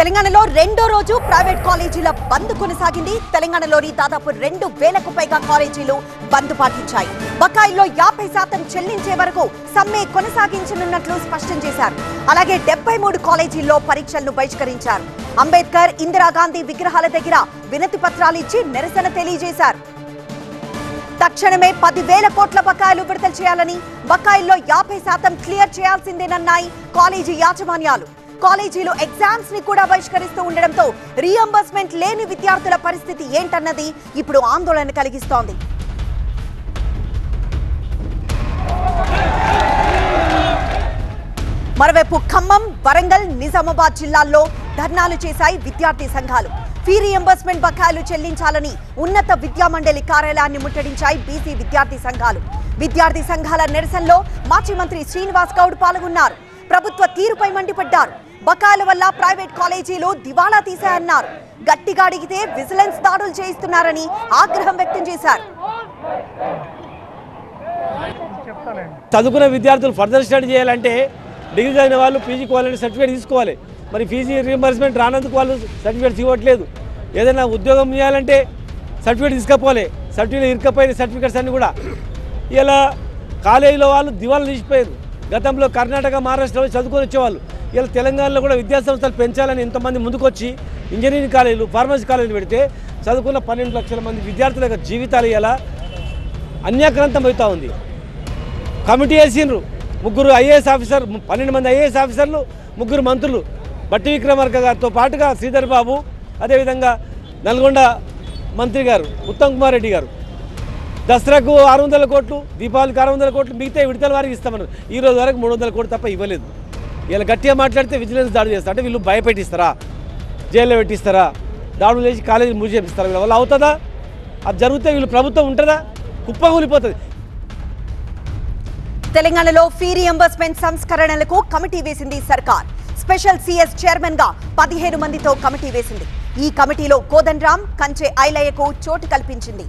తెలంగాణలో రెండో రోజు ప్రైవేట్ కాలేజీల బంద్ కొనసాగింది. తెలంగాణలోని దాదాపు 2,000కు పైగా కాలేజీలు బంద్ పాటించాయి. బకాయిల్లో 50% చెల్లించే వరకు సమ్మె కొనసాగించనున్నట్లు స్పష్టం చేశారు. అలాగే 73 కాలేజీల్లో పరీక్షలను బహిష్కరించారు. అంబేద్కర్, ఇందిరాగాంధీ విగ్రహాల దగ్గర వినతి పత్రాలు ఇచ్చి నిరసన తెలియజేశారు. తక్షణమే 10,000 కోట్ల బకాయిలు విడుదల చేయాలని, బకాయిల్లో 50% క్లియర్ చేయాల్సిందేనన్నాయి కాలేజీ యాజమాన్యాలు. కాలేజీలు ఎగ్జామ్స్ ని కూడా బహిష్కరిస్తూ ఉండడంతో రీఎంబర్స్మెంట్ లేని విద్యార్థుల పరిస్థితి ఏంటన్నది ఇప్పుడు ఆందోళన కలిగిస్తోంది. మరోవైపు ఖమ్మం, వరంగల్, నిజామాబాద్ జిల్లాల్లో ధర్నాలు చేశాయి విద్యార్థి సంఘాలు. ఫీ రీఎంబర్స్మెంట్ బకాయిలు చెల్లించాలని ఉన్నత విద్యామండలి కార్యాలయాన్ని ముట్టడించాయి బీసీ విద్యార్థి సంఘాలు. విద్యార్థి సంఘాల నిరసనలో మాజీ మంత్రి శ్రీనివాస్ గౌడ్ పాల్గొన్నారు. ప్రభుత్వ తీరుపై మండిపడ్డారు. బకాయిల వల్ల ప్రైవేట్ కాలేజీలు దివాళా తీశాయన్నారు. గట్టిగా అడిగితే విజిలెన్స్ దాడులు చేయిస్తున్నారని ఆగ్రహం వ్యక్తం చేశారు. చదువుకున్న విద్యార్థులు ఫర్దర్ స్టడీ చేయాలంటే డిగ్రీ చదివిన వాళ్ళు పీజీ క్వాలిటీ సర్టిఫికేట్ తీసుకోవాలి. మరి ఫీజీ రీఎంబర్స్మెంట్ రానందుకు వాళ్ళు సర్టిఫికేట్స్ ఇవ్వట్లేదు. ఏదైనా ఉద్యోగం చేయాలంటే సర్టిఫికేట్ తీసుకపోలే, సర్టిఫికేట్ ఇరకపోయిన సర్టిఫికేట్స్ అన్నీ కూడా ఇలా కాలేజీలో వాళ్ళు దివాళా తీసిపోయారు. గతంలో కర్ణాటక, మహారాష్ట్రలో చదువుకొని వచ్చేవాళ్ళు ఇలా తెలంగాణలో కూడా విద్యాసంస్థలు పెంచాలని ఇంతమంది ముందుకొచ్చి ఇంజనీరింగ్ కాలేజీలు, ఫార్మసీ కాలేజీలు పెడితే చదువుకున్న 12 లక్షల మంది విద్యార్థుల యొక్క జీవితాలు ఇలా అన్యాక్రాంతం అవుతూ ఉంది. కమిటీ వేసిండ్రు, 3 ఐఏఎస్ ఆఫీసర్, 12 మంది ఐఏఎస్ ఆఫీసర్లు, 3 మంత్రులు, బట్టి విక్రమార్క గారితో పాటుగా శ్రీధర్ బాబు, అదేవిధంగా నల్గొండ మంత్రి గారు ఉత్తమ్ కుమార్ రెడ్డి గారు. దసరాకు 600 కోట్లు, దీపావళికి 600 కోట్లు, మిగతా విడతల వారికి ఇస్తామన్నారు. ఈ రోజు వరకు 300 కోట్లు తప్ప ఇవ్వలేదు. ఇలా గట్టిగా మాట్లాడితే విజిలెన్స్ దాడులు చేస్తారు. అంటే వీళ్ళు భయపెట్టిస్తారా, జైల్లో పెట్టిస్తారా, దాడులు చేసి కాలేజీ మూసేపిస్తారా? వీళ్ళ వల్ల అవుతుందా? అది జరిగితే వీళ్ళు ప్రభుత్వం ఉంటుందా? కుప్పకూలిపోతుంది. తెలంగాణలో ఫీ రీఎంబర్స్మెంట్ సంస్కరణలకు కమిటీ వేసింది సర్కార్. స్పెషల్ సిఎస్ చైర్మన్ గా 15 మందితో కమిటీ వేసింది. ఈ కమిటీలో కోదండరాం, కంచె ఐలయ్యకు చోటు కల్పించింది.